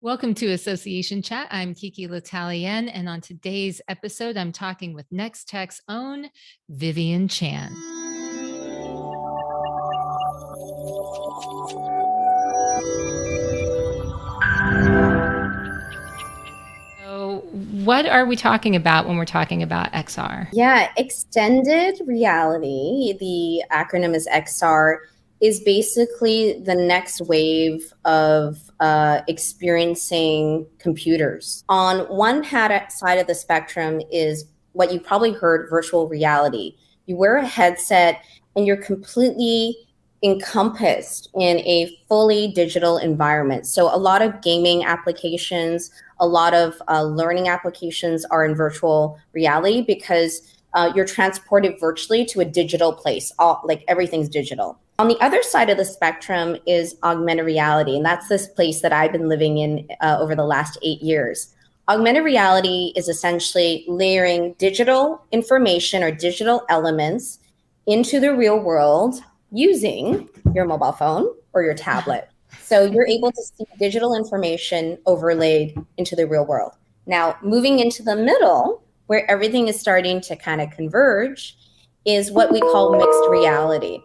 Welcome to Association Chat. I'm Kiki L'Italien, and on today's episode, I'm talking with NexTech's own Vivian Chan. So, what are we talking about when we're talking about XR? Yeah, extended reality, the acronym is XR, is basically the next wave of experiencing computers. On one side of the spectrum is what you probably heard, virtual reality. You wear a headset and you're completely encompassed in a fully digital environment. So a lot of gaming applications, a lot of learning applications are in virtual reality because you're transported virtually to a digital place. Like everything's digital. On the other side of the spectrum is augmented reality, and that's this place that I've been living in over the last 8 years. Augmented reality is essentially layering digital information or digital elements into the real world using your mobile phone or your tablet. So you're able to see digital information overlaid into the real world. Now, moving into the middle, where everything is starting to kind of converge, is what we call mixed reality.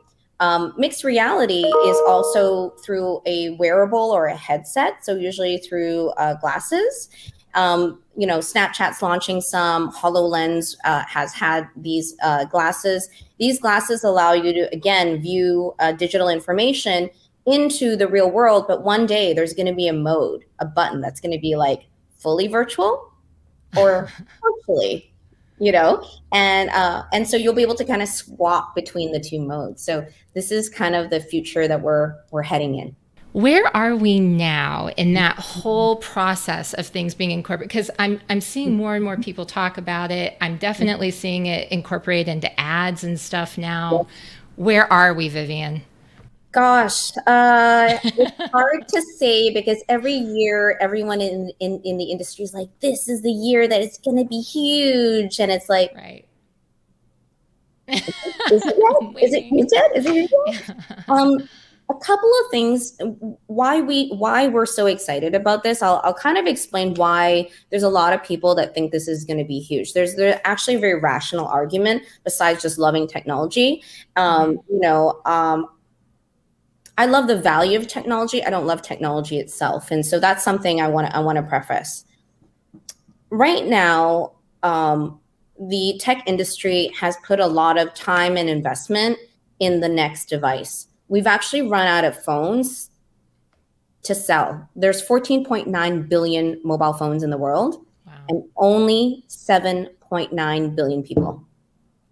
Mixed reality is also through a wearable or a headset, so usually through glasses. Snapchat's launching some. HoloLens has had these glasses. These glasses allow you to, again, view digital information into the real world, but one day there's going to be a button that's going to be like fully virtual or virtually, and so you'll be able to kind of swap between the two modes. So this is kind of the future that we're heading in. Where are we now in that whole process of things being incorporated? Because I'm seeing more and more people talk about it. I'm definitely seeing it incorporated into ads and stuff now. Where are we, Vivian? Gosh, it's hard to say because every year, everyone in the industry is like, this is the year that it's going to be huge. And it's like, right. Is it yet? Is it huge yet? Is it huge yet? A couple of things why we're so excited about this. I'll kind of explain why there's a lot of people that think this is going to be huge. There's actually a very rational argument besides just loving technology. I love the value of technology. I don't love technology itself. And so that's something I want to preface. Right now, the tech industry has put a lot of time and investment in the next device. We've actually run out of phones to sell. There's 14.9 billion mobile phones in the world, wow, and only 7.9 billion people.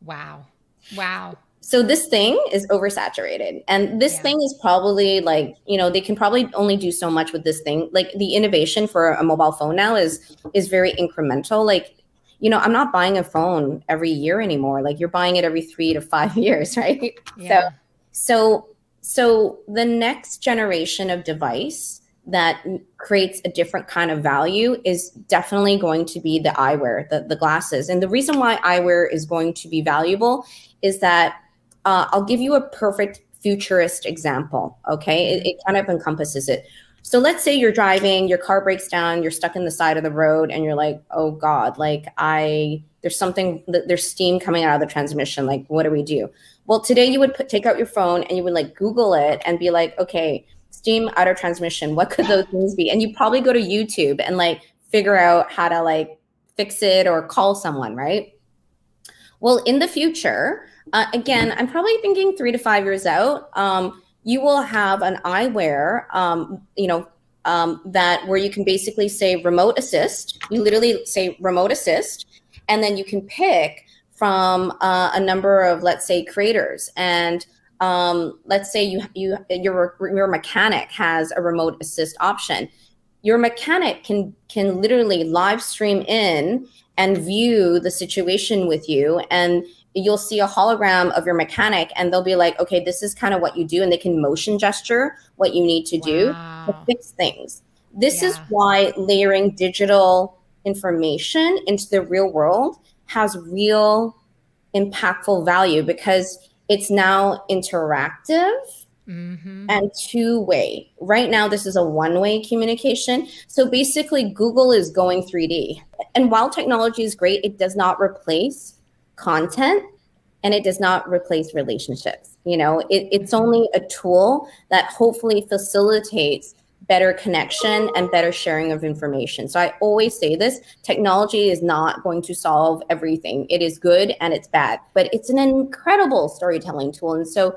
Wow. So this thing is oversaturated, and this thing is probably like, they can probably only do so much with this thing. Like the innovation for a mobile phone now is very incremental. Like, I'm not buying a phone every year anymore. Like you're buying it every 3 to 5 years, right? Yeah. So the next generation of device that creates a different kind of value is definitely going to be the eyewear, the glasses. And the reason why eyewear is going to be valuable is that I'll give you a perfect futurist example, okay? It kind of encompasses it. So let's say you're driving, your car breaks down, you're stuck in the side of the road, and you're like, oh God, like there's steam coming out of the transmission. Like, what do we do? Well, today you would take out your phone and you would like Google it and be like, okay, steam out of transmission, what could those things be? And you probably go to YouTube and like figure out how to like fix it or call someone, right? Well, in the future, again, I'm probably thinking 3 to 5 years out, you will have an eyewear, that where you can basically say remote assist. You literally say remote assist, and then you can pick from a number of, let's say, creators. And let's say your mechanic has a remote assist option. Your mechanic can literally live stream in and view the situation with you, and you'll see a hologram of your mechanic, and they'll be like, okay, this is kind of what you do, and they can motion gesture what you need to do to fix things. This is why layering digital information into the real world has real impactful value, because it's now interactive and two-way. Right now, this is a one-way communication. So basically, Google is going 3D. And while technology is great, it does not replace content and it does not replace relationships. It's only a tool that hopefully facilitates better connection and better sharing of information. So I always say this, technology is not going to solve everything. It is good and it's bad, but it's an incredible storytelling tool. And so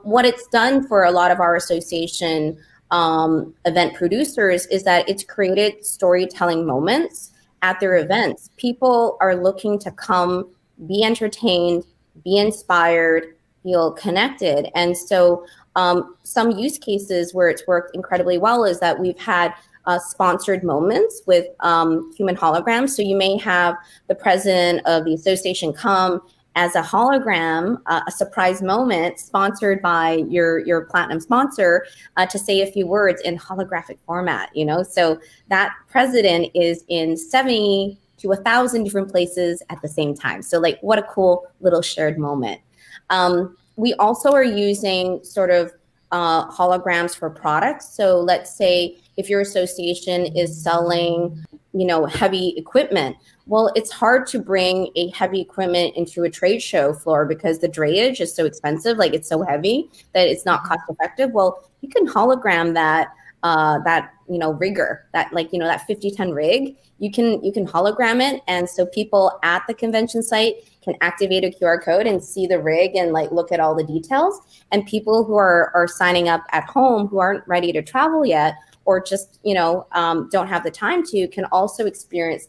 what it's done for a lot of our association event producers is that it's created storytelling moments at their events. People are looking to come, be entertained, be inspired, feel connected. And so some use cases where it's worked incredibly well is that we've had sponsored moments with human holograms. So you may have the president of the association come as a hologram, a surprise moment sponsored by your platinum sponsor to say a few words in holographic format, So that president is in 70 to 1,000 different places at the same time. So like, what a cool little shared moment. We also are using sort of holograms for products. So let's say if your association is selling, heavy equipment, well, it's hard to bring a heavy equipment into a trade show floor because the drayage is so expensive, like it's so heavy that it's not cost effective. Well, you can hologram that rigger, that 50-ton rig. You can hologram it, and so people at the convention site can activate a QR code and see the rig and look at all the details. And people who are signing up at home who aren't ready to travel yet, or just don't have the time to, can also experience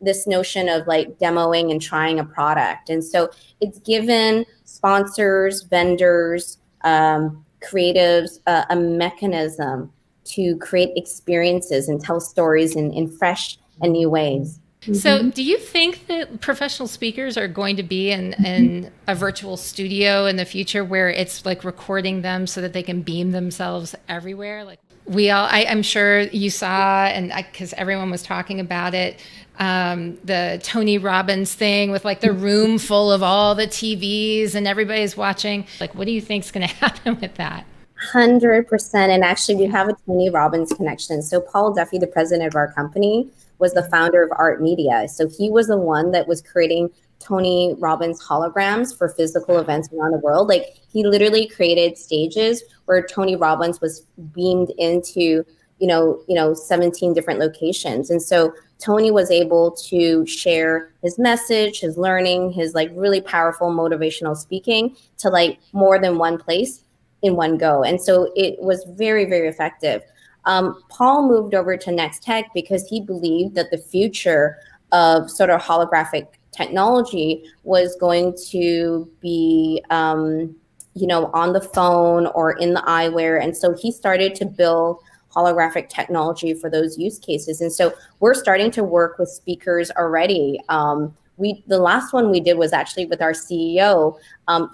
this notion of demoing and trying a product. And so it's given sponsors, vendors, creatives a mechanism to create experiences and tell stories in fresh and new ways. So do you think that professional speakers are going to be in a virtual studio in the future where it's recording them so that they can beam themselves everywhere? I'm sure you saw, and because everyone was talking about it, the Tony Robbins thing with the room full of all the TVs and everybody's watching. What do you think is going to happen with that? 100%. And actually, we have a Tony Robbins connection. So Paul Duffy, the president of our company, was the founder of Art Media. So he was the one that was creating Tony Robbins holograms for physical events around the world. He literally created stages where Tony Robbins was beamed into 17 different locations. And so Tony was able to share his message, his learning, his really powerful motivational speaking to more than one place in one go. And so it was very, very effective. Paul moved over to NexTech because he believed that the future of sort of holographic technology was going to be, on the phone or in the eyewear. And so he started to build holographic technology for those use cases. And so we're starting to work with speakers already. The last one we did was actually with our CEO.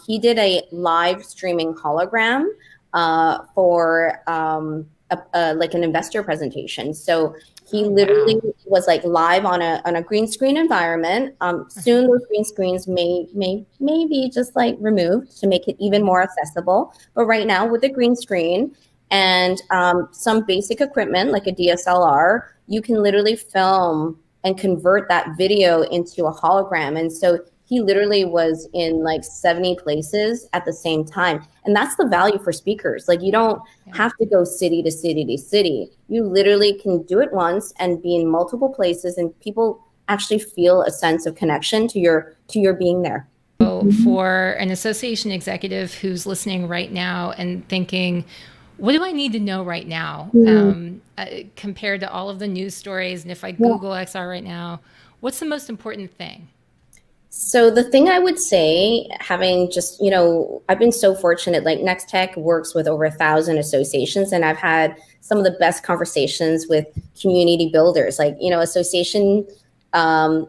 He did a live streaming hologram for an investor presentation. So he literally was live on a green screen environment. Soon those green screens may be just removed to make it even more accessible. But right now with the green screen and some basic equipment like a DSLR, you can literally film and convert that video into a hologram. And so he literally was in 70 places at the same time. And that's the value for speakers. You don't have to go city to city to city. You literally can do it once and be in multiple places, and people actually feel a sense of connection to your being there. So for an association executive who's listening right now and thinking, what do I need to know right now compared to all of the news stories? And if I Google XR right now, what's the most important thing? So the thing I would say, having just, I've been so fortunate, NexTech works with over 1,000 associations, and I've had some of the best conversations with community builders. Association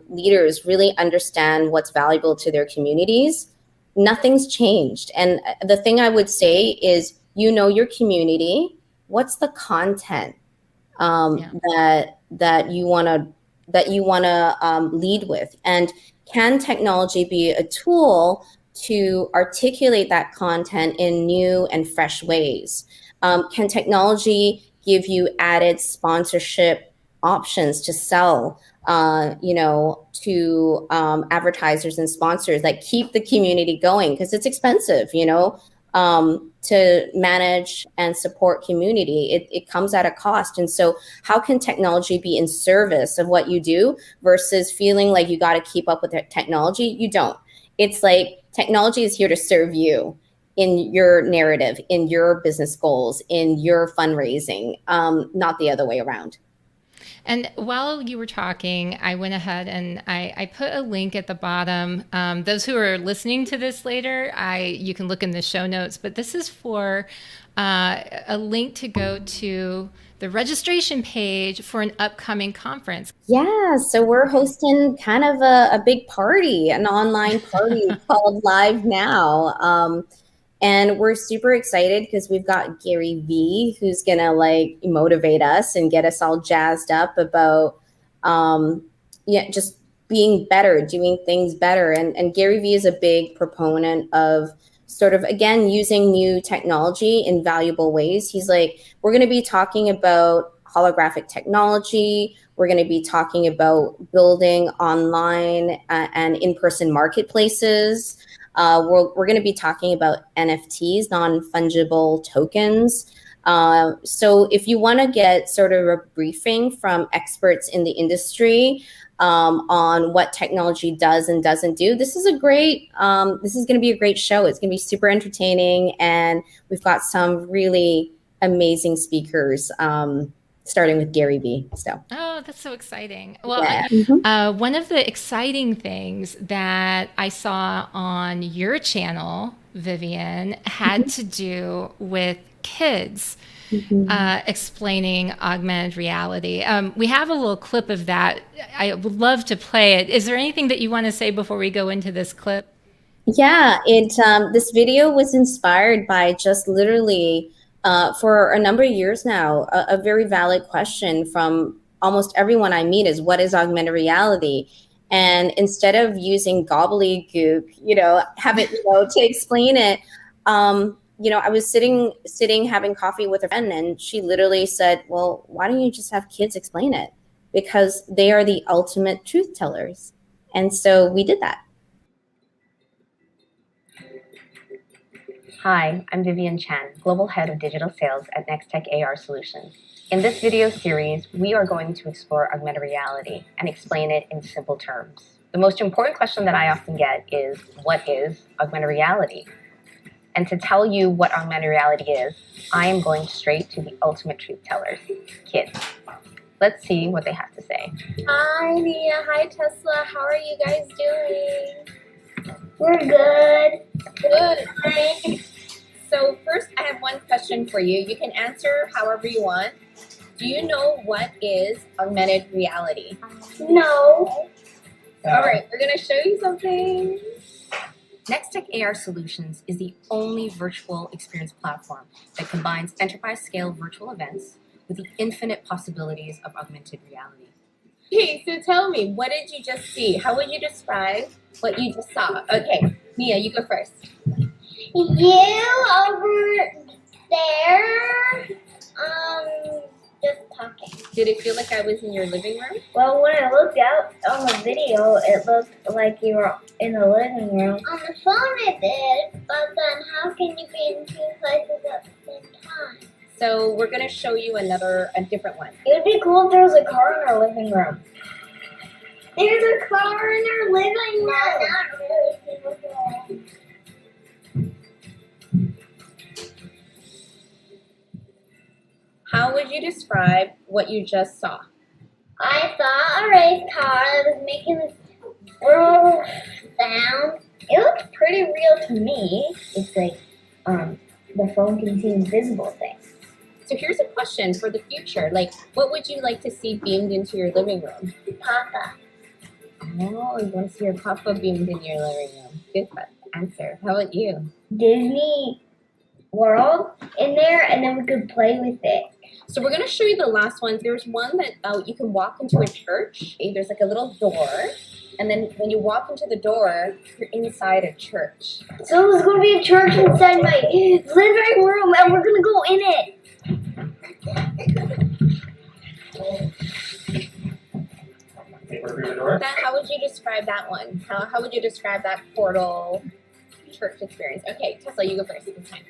leaders really understand what's valuable to their communities. Nothing's changed. And the thing I would say is, your community, what's the content that you want to lead with, and can technology be a tool to articulate that content in new and fresh ways? Can technology give you added sponsorship options to sell, to advertisers and sponsors that keep the community going? Because it's expensive, to manage and support community. It comes at a cost. And so how can technology be in service of what you do versus feeling like you got to keep up with the technology? You don't. It's like technology is here to serve you in your narrative, in your business goals, in your fundraising, not the other way around. And while you were talking, I went ahead and I put a link at the bottom. Those who are listening to this later, you can look in the show notes. But this is for a link to go to the registration page for an upcoming conference. Yeah, so we're hosting kind of a big party, an online party called Live Now. And we're super excited because we've got Gary V, who's gonna like motivate us and get us all jazzed up about just being better, doing things better. And Gary V is a big proponent of sort of, again, using new technology in valuable ways. He's like, we're gonna be talking about holographic technology. We're going to be talking about building online and in-person marketplaces. We're going to be talking about NFTs, non-fungible tokens. So if you want to get sort of a briefing from experts in the industry on what technology does and doesn't do, this is going to be a great show. It's going to be super entertaining, and we've got some really amazing speakers, starting with Gary Vee. So. Oh, that's so exciting. Well, Yeah. one of the exciting things that I saw on your channel, Vivian, had to do with kids explaining augmented reality. We have a little clip of that. I would love to play it. Is there anything that you want to say before we go into this clip? Yeah, this video was inspired by just literally for a number of years now, a very valid question from almost everyone I meet is, what is augmented reality? And instead of using gobbledygook, to explain it, I was sitting having coffee with a friend, and she literally said, well, why don't you just have kids explain it? Because they are the ultimate truth tellers. And so we did that. Hi, I'm Vivian Chan, Global Head of Digital Sales at NexTech AR Solutions. In this video series, we are going to explore augmented reality and explain it in simple terms. The most important question that I often get is, what is augmented reality? And to tell you what augmented reality is, I am going straight to the ultimate truth tellers, kids. Let's see what they have to say. Hi, Mia. Hi, Tesla. How are you guys doing? We're good. Good. Hi. So first, I have one question for you. You can answer however you want. Do you know what is augmented reality? No. All right, we're going to show you something. NexTech AR Solutions is the only virtual experience platform that combines enterprise-scale virtual events with the infinite possibilities of augmented reality. Okay, so tell me, what did you just see? How would you describe what you just saw? Okay, Mia, you go first. You over there, just talking. Did it feel like I was in your living room? Well, when I looked out on the video, it looked like you were in the living room. On the phone it did, but then how can you be in two places at the same time? So we're going to show you a different one. It would be cool if there was a car in our living room. There's a car in our living room. No, not really. How would you describe what you just saw? I saw a race car that was making this whirl sound. It looked pretty real to me. It's like the phone can see invisible things. So here's a question for the future. Like, what would you like to see beamed into your living room? Papa. Oh, you want to see your papa beamed in your living room. Good answer. How about you? Disney World in there, and then we could play with it. So we're going to show you the last one. There's one that you can walk into a church. There's like a little door, and then when you walk into the door, you're inside a church. So there's gonna be a church inside my living room, and we're gonna go in it. How would you describe that one? How would you describe that portal church experience? Okay, Tesla, you go first this time.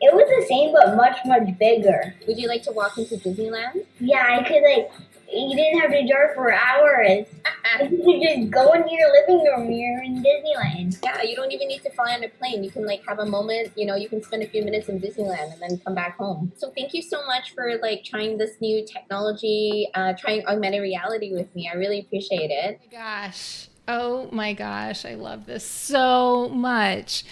It was the same, but much bigger. Would you like to walk into Disneyland? Yeah, I could you didn't have to drive for hours. You could just go into your living room. You're in Disneyland. Yeah, you don't even need to fly on a plane. You can have a moment, you can spend a few minutes in Disneyland and then come back home. So thank you so much for trying this new technology, trying augmented reality with me. I really appreciate it. Oh my gosh, I love this so much.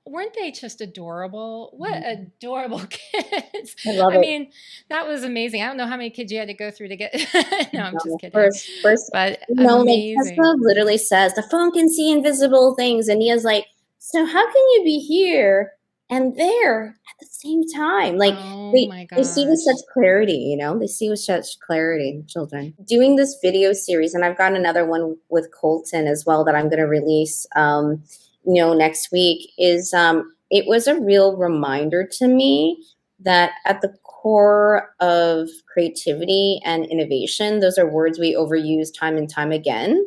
Weren't they just adorable? What adorable kids. I love it. I mean, that was amazing. I don't know how many kids you had to go through to get. No, I'm just kidding. First, but amazing. Tesla literally says the phone can see invisible things, and Nia's like, so how can you be here and there at the same time? They see with such clarity, They see with such clarity, children. Doing this video series, and I've got another one with Colton as well that I'm going to release next week, is it was a real reminder to me that at the core of creativity and innovation, those are words we overuse time and time again,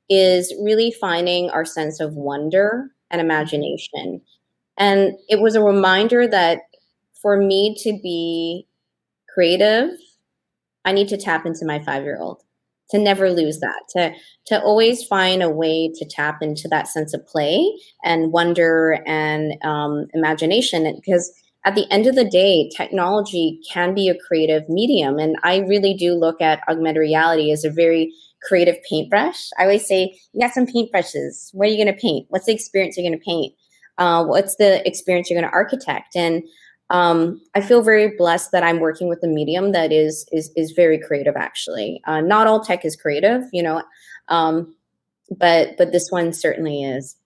is really finding our sense of wonder and imagination. And it was a reminder that for me to be creative, I need to tap into my 5-year-old. To never lose that, to always find a way to tap into that sense of play and wonder and imagination. Because at the end of the day, technology can be a creative medium. And I really do look at augmented reality as a very creative paintbrush. I always say, you got some paintbrushes. What are you going to paint? What's the experience you're going to paint? What's the experience you're going to architect? And I feel very blessed that I'm working with a medium that is very creative, actually. Not all tech is creative, but this one certainly is.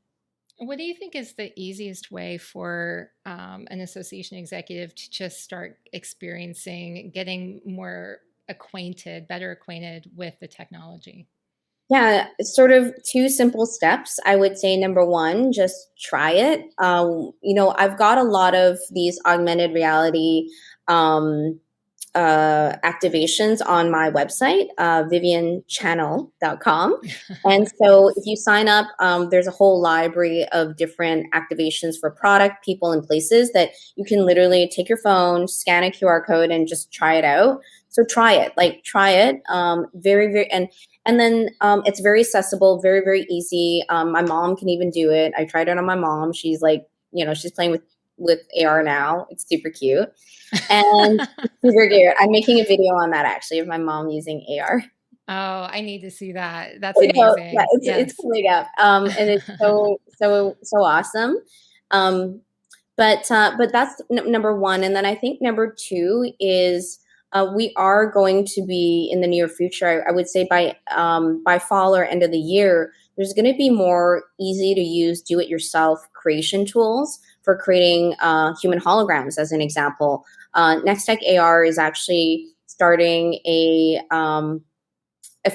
What do you think is the easiest way for an association executive to just start experiencing, getting better acquainted with the technology? Yeah, sort of 2 simple steps. I would say number 1, just try it. I've got a lot of these augmented reality activations on my website, vivianchannel.com. And so if you sign up, there's a whole library of different activations for product, people, and places that you can literally take your phone, scan a QR code, and just try it out. So try it, try it. Very, very, and then it's very accessible, very, very easy. My mom can even do it. I tried it on my mom. She's she's playing with AR now. It's super cute. And super cute. I'm making a video on that, actually, of my mom using AR. Oh, I need to see that. That's amazing. Yeah, it's coming up. And it's so awesome. But that's number 1. And then I think number 2 is we are going to be in the near future. I would say by fall or end of the year, there's going to be more easy to use do-it-yourself creation tools for creating human holograms, as an example. NexTech AR is actually starting a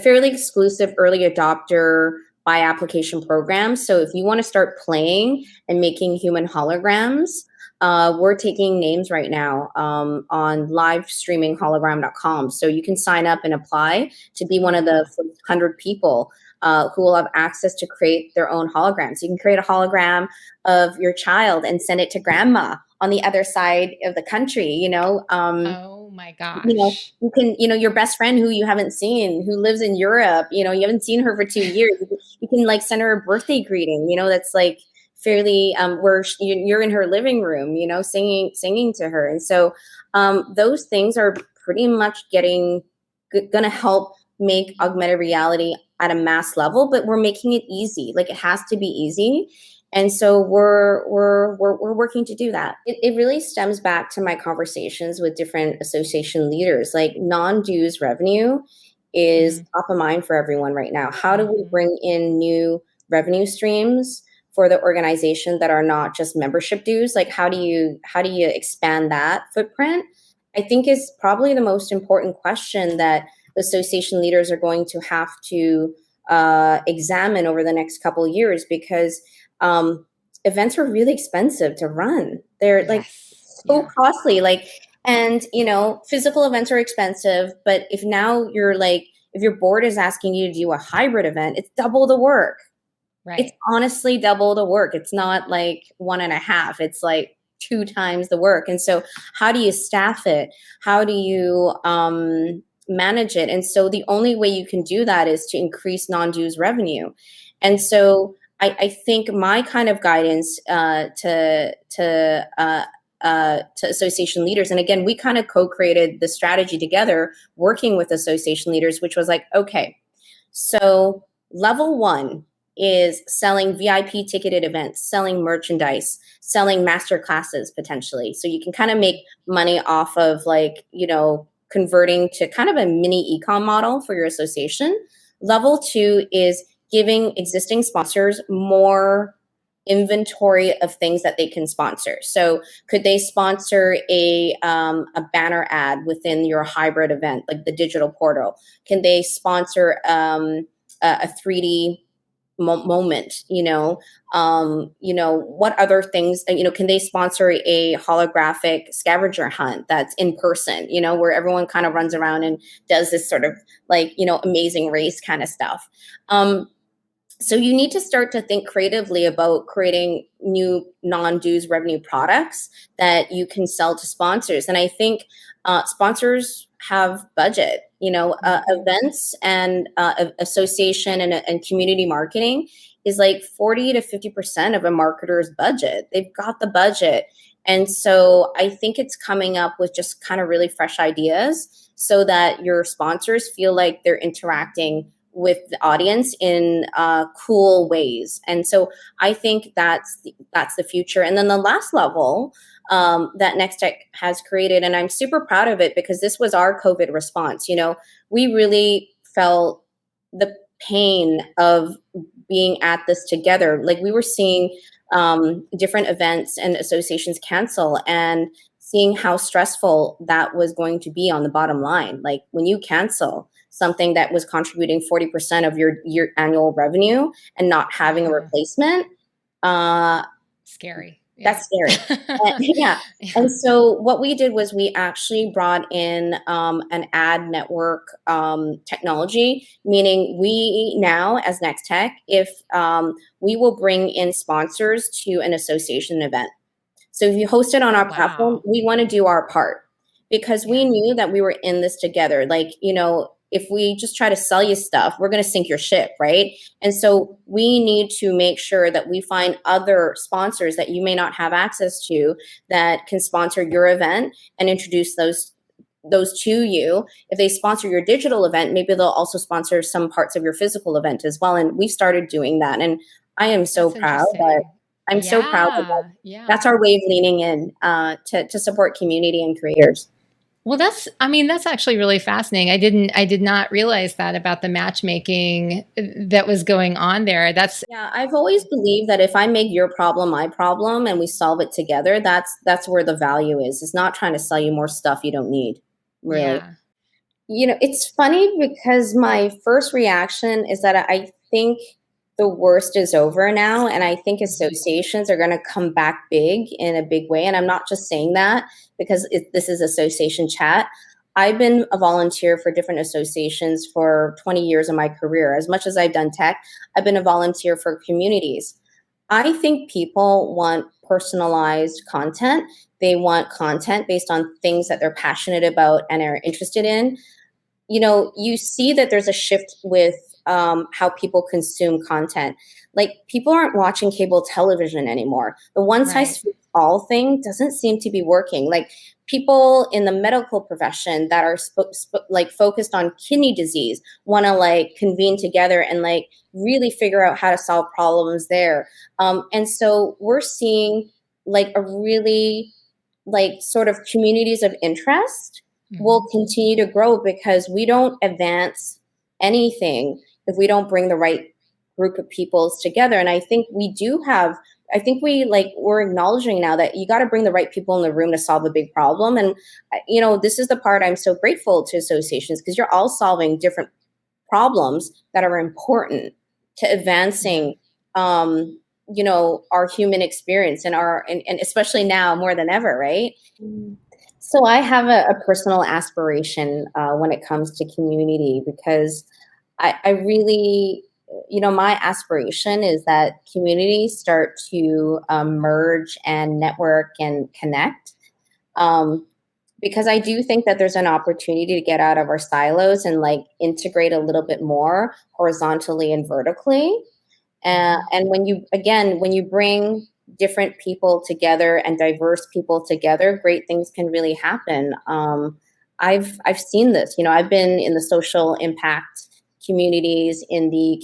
fairly exclusive early adopter by application program. So if you want to start playing and making human holograms, we're taking names right now on livestreaminghologram.com. So you can sign up and apply to be one of the 100 people who will have access to create their own holograms. You can create a hologram of your child and send it to grandma on the other side of the country, Oh my gosh. You can, your best friend who you haven't seen, who lives in Europe, you haven't seen her for 2 years. You can send her a birthday greeting, that's fairly where you're in her living room, singing to her. And so those things are pretty much going to help make augmented reality at a mass level, but we're making it easy. It has to be easy. And so we're working to do that. It really stems back to my conversations with different association leaders. Non-dues revenue is top of mind for everyone right now. How do we bring in new revenue streams for the organization that are not just membership dues? How do you expand that footprint? I think is probably the most important question that association leaders are going to have to examine over the next couple of years, because events are really expensive to run. They're like so costly. Like, and physical events are expensive, but if now if your board is asking you to do a hybrid event, it's double the work. Right. It's honestly double the work. It's not like 1.5. It's like 2 times the work. And so how do you staff it? How do you manage it? And so the only way you can do that is to increase non-dues revenue. And so I think my kind of guidance to association leaders, and again, we kind of co-created the strategy together, working with association leaders, which was like, okay, so level 1 is selling VIP ticketed events, selling merchandise, selling master classes potentially. So you can kind of make money off of converting to kind of a mini e-com model for your association. Level 2 is giving existing sponsors more inventory of things that they can sponsor. So could they sponsor a banner ad within your hybrid event, like the digital portal? Can they sponsor a 3D moment? What other things? Can they sponsor a holographic scavenger hunt that's in person? Where everyone kind of runs around and does this sort of amazing race kind of stuff. So you need to start to think creatively about creating new non-dues revenue products that you can sell to sponsors. And I think sponsors have budget. Events and association and community marketing is like 40 to 50% of a marketer's budget. They've got the budget. And so I think it's coming up with just kind of really fresh ideas so that your sponsors feel like they're interacting with the audience in cool ways. And so I think that's the future. And then the last level that NexTech has created, and I'm super proud of it because this was our COVID response. We really felt the pain of being at this together. Like, we were seeing different events and associations cancel, and seeing how stressful that was going to be on the bottom line. Like, when you cancel something that was contributing 40% of your annual revenue and not having a replacement, scary. That's scary. Yeah. And so what we did was we actually brought in an ad network technology, meaning we now, as NexTech, if we will bring in sponsors to an association event. So if you host it on our platform, we want to do our part, because we knew that we were in this together. Like, if we just try to sell you stuff, we're going to sink your ship, right? And so we need to make sure that we find other sponsors that you may not have access to that can sponsor your event and introduce those to you. If they sponsor your digital event, maybe they'll also sponsor some parts of your physical event as well. And we started doing that. And I am so proud that I'm so proud of that. That's our way of leaning in to support community and creators. Well, that's actually really fascinating. I did not realize that about the matchmaking that was going on there. I've always believed that if I make your problem my problem and we solve it together, that's where the value is. It's not trying to sell you more stuff you don't need, really. Yeah. It's funny because my first reaction is that I think the worst is over now, and I think associations are going to come back big in a big way. And I'm not just saying that because this is association chat. I've been a volunteer for different associations for 20 years of my career. As much as I've done tech, I've been a volunteer for communities. I think people want personalized content. They want content based on things that they're passionate about and are interested in. You see that there's a shift with how people consume content. Like, people aren't watching cable television anymore. The one size fits all thing doesn't seem to be working. Like, people in the medical profession that are focused on kidney disease want to convene together and really figure out how to solve problems there. And so we're seeing a really sort of communities of interest will continue to grow, because we don't advance anything if we don't bring the right group of peoples together. And I think we do have I think we're acknowledging now that you got to bring the right people in the room to solve a big problem. And this is the part I'm so grateful to associations, because you're all solving different problems that are important to advancing our human experience and and especially now more than ever, right? So I have a personal aspiration when it comes to community, because I really, my aspiration is that communities start to merge and network and connect. Um, because I do think that there's an opportunity to get out of our silos and like integrate a little bit more horizontally and vertically. And when you bring different people together and diverse people together, great things can really happen. I've seen this. I've been in the social impact communities, in the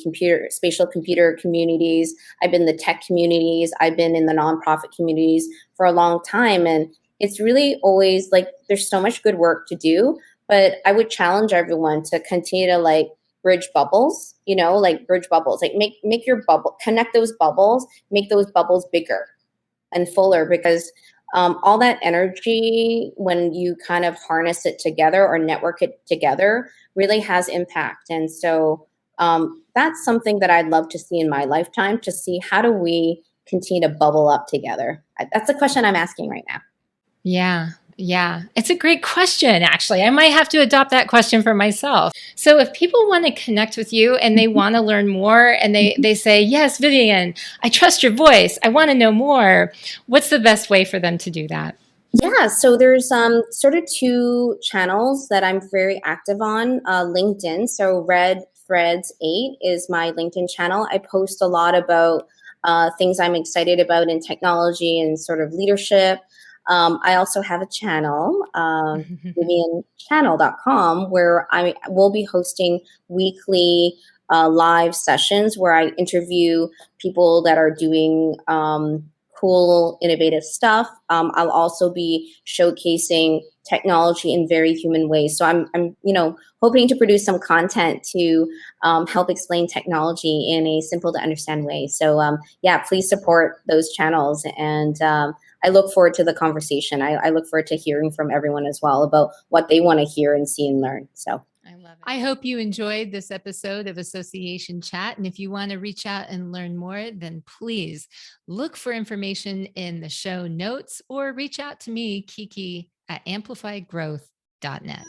spatial computer communities. I've been in the tech communities. I've been in the nonprofit communities for a long time, and it's really always like there's so much good work to do. But I would challenge everyone to continue to like bridge bubbles, like bridge bubbles, like make your bubble, connect those bubbles, make those bubbles bigger and fuller, because all that energy, when you kind of harness it together or network it together, really has impact. And so that's something that I'd love to see in my lifetime, to see how do we continue to bubble up together. That's the question I'm asking right now. Yeah. Yeah. It's a great question, actually. I might have to adopt that question for myself. So if people want to connect with you and they want to learn more and they say, yes, Vivian, I trust your voice, I want to know more, what's the best way for them to do that? Yeah, so there's sort of two channels that I'm very active on. LinkedIn, so Red Threads 8 is my LinkedIn channel. I post a lot about things I'm excited about in technology and sort of leadership. I also have a channel, vivianchannel.com, where I will be hosting weekly live sessions where I interview people that are doing cool, innovative stuff. I'll also be showcasing technology in very human ways. So I'm hoping to produce some content to help explain technology in a simple to understand way. So please support those channels, and I look forward to the conversation. I look forward to hearing from everyone as well about what they want to hear and see and learn. So. I love it. I hope you enjoyed this episode of Association Chat. And if you want to reach out and learn more, then please look for information in the show notes or reach out to me, Kiki, at amplifygrowth.net.